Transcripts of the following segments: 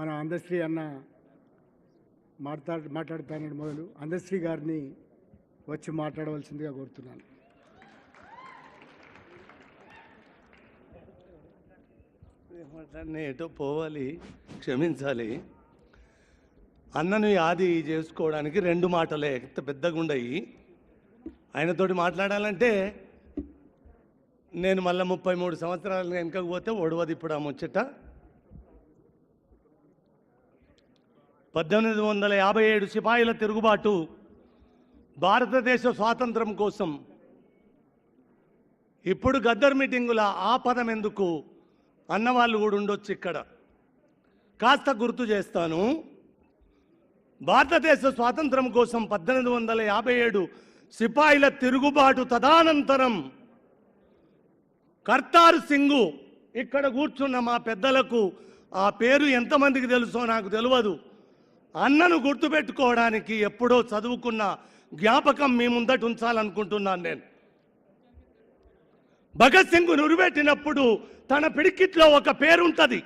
మన అందశ్రీ అన్న మాట్లాడుతానని మొదలు అందశ్రీ గారిని వచ్చి మాట్లాడవలసిందిగా కోరుతున్నాను. ఎటో పోవాలి, క్షమించాలి. అన్నను యాది చేసుకోవడానికి రెండు మాటలే పెద్దగా ఉండయి. ఆయనతోటి మాట్లాడాలంటే నేను మళ్ళీ 33 సంవత్సరాలు వెనకకు పోతే ఒడవది ఇప్పుడు ఆ ముచ్చట. 1857 సిపాయిల తిరుగుబాటు, భారతదేశ స్వాతంత్రం కోసం. ఇప్పుడు గద్దర్ మీటింగుల ఆ పదం ఎందుకు అన్నవాళ్ళు కూడా ఉండొచ్చు ఇక్కడ. కాస్త గుర్తు చేస్తాను. భారతదేశ స్వాతంత్రం కోసం 1857 సిపాయిల తిరుగుబాటు తదనంతరం కర్తార్ సింగ్, ఇక్కడ కూర్చున్న మా పెద్దలకు ఆ పేరు ఎంతమందికి తెలుసో నాకు తెలియదు. అన్నను గుర్తుపెట్టుకోవడానికి ఎప్పుడో చదువుకున్న జ్ఞాపకం మీ ముందట ఉంచాలనుకుంటున్నాను నేను. భగత్ సింగ్ నురిపెట్టినప్పుడు తన పిడికిట్లో ఒక పేరు ఉంటుంది.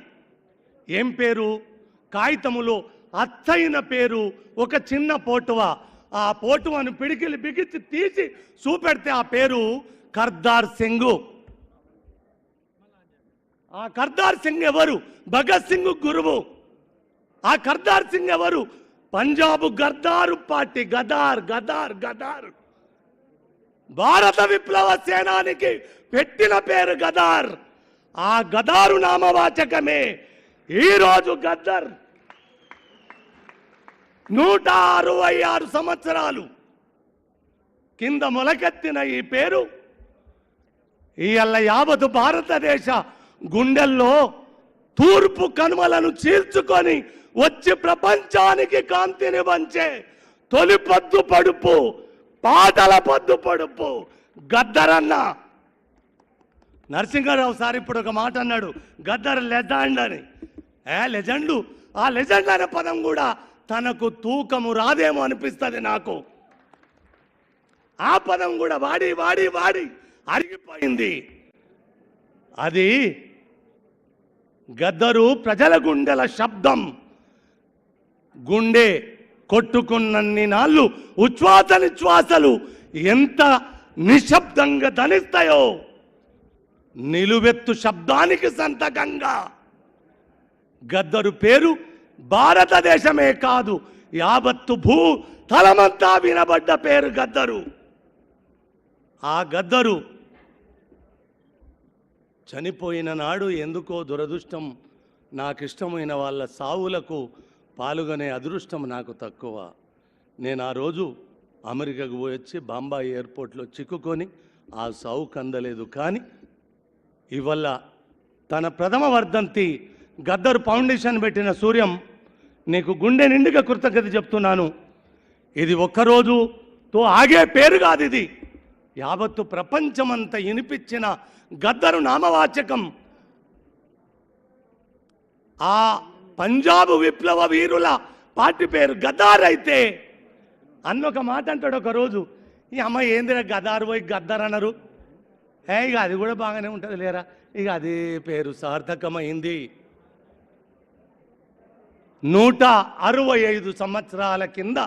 ఏం పేరు? కాగితములో అచ్చైన పేరు, ఒక చిన్న పోటువ. ఆ పోటువను పిడికిలి బిగించి తీసి చూపెడితే ఆ పేరు కర్తార్ సింగ్. ఆ కర్తార్ సింగ్ ఎవరు? భగత్ సింగ్ గురువు. ఆ కర్తార్ సింగ్ ఎవరు? పంజాబ్ గద్దారు పార్టీ, గదార్ గదార్ గదార్, భారత విప్లవ సేనానికి పెట్టిన పేరు గదార్. ఆ గదారు నామవాచకమే ఈరోజు గద్దర్. 166 సంవత్సరాలు కింద మొలకెత్తిన ఈ పేరు ఇవాళ యావత్ భారతదేశ గుండెల్లో తూర్పు కనుమలను చీల్చుకొని వచ్చి ప్రపంచానికి కాంతిని వంచే తొలి పొద్దు పడుపు, పాటల పొద్దు పడుపు గద్దరన్న. నరసింహారావు సార్ ఇప్పుడు ఒక మాట అన్నాడు, గద్దర్ లెజెండ్ అని. లెజెండు, ఆ లెజెండ్ అనే పదం కూడా తనకు తూకము రాదేమో అనిపిస్తుంది నాకు. ఆ పదం కూడా వాడి వాడి వాడి అరిగిపోయింది. అది గద్దరు ప్రజల గుండెల శబ్దం. గుండె కొట్టుకున్నన్ని నాళ్ళు ఉచ్ఛ్వాస నిశ్వాసలు ఎంత నిశ్శబ్దంగా ధనిస్తాయో, నిలువెత్తు శబ్దానికి సంతకంగా గద్దరు పేరు భారతదేశమే కాదు యావత్తు భూ తలమంతా వినబడ్డ పేరు గద్దరు. ఆ గద్దరు చనిపోయిన నాడు ఎందుకో దురదృష్టం, నాకు ఇష్టమైన వాళ్ళ సావులకు పాల్గొనే అదృష్టం నాకు తక్కువ. నేను ఆ రోజు అమెరికాకు పోయొచ్చి బాంబాయి ఎయిర్పోర్ట్లో చిక్కుకొని ఆ సావుకు అందలేదు. కానీ ఇవాళ తన ప్రథమ వర్ధంతి గద్దరు ఫౌండేషన్ పెట్టిన సూర్యం, నీకు గుండె నిండుగా కృతజ్ఞత చెప్తున్నాను. ఇది ఒక్కరోజుతో ఆగే పేరు కాదు, ఇది యావత్తు ప్రపంచమంతా వినిపించిన గద్దరు నామవాచకం. ఆ పంజాబ్ విప్లవ వీరుల పార్టీ పేరు గదార్ అయితే అన్న ఒక మాట అంటాడు ఒకరోజు, ఈ అమ్మ ఏందిరా గదారు పోయి గద్దర్ అన్నారు. ఇక అది కూడా బాగానే ఉంటుంది లేరా, ఇక అదే పేరు సార్థకమైంది. 165 సంవత్సరాల కింద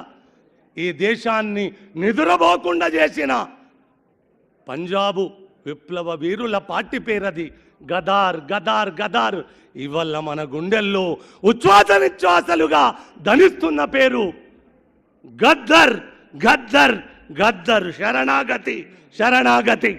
ఈ దేశాన్ని నిదురపోకుండా చేసిన పంజాబు విప్లవ వీరుల పార్టీ పేరది గదార్ గదార్ గదార్. ఇవల్ల మన గుండెల్లో ఉచ్ఛ్వాస నిశ్వాసలుగా ధనిస్తున్న పేరు గద్దర్ గద్దర్ గద్దర్. శరణాగతి శరణాగతి.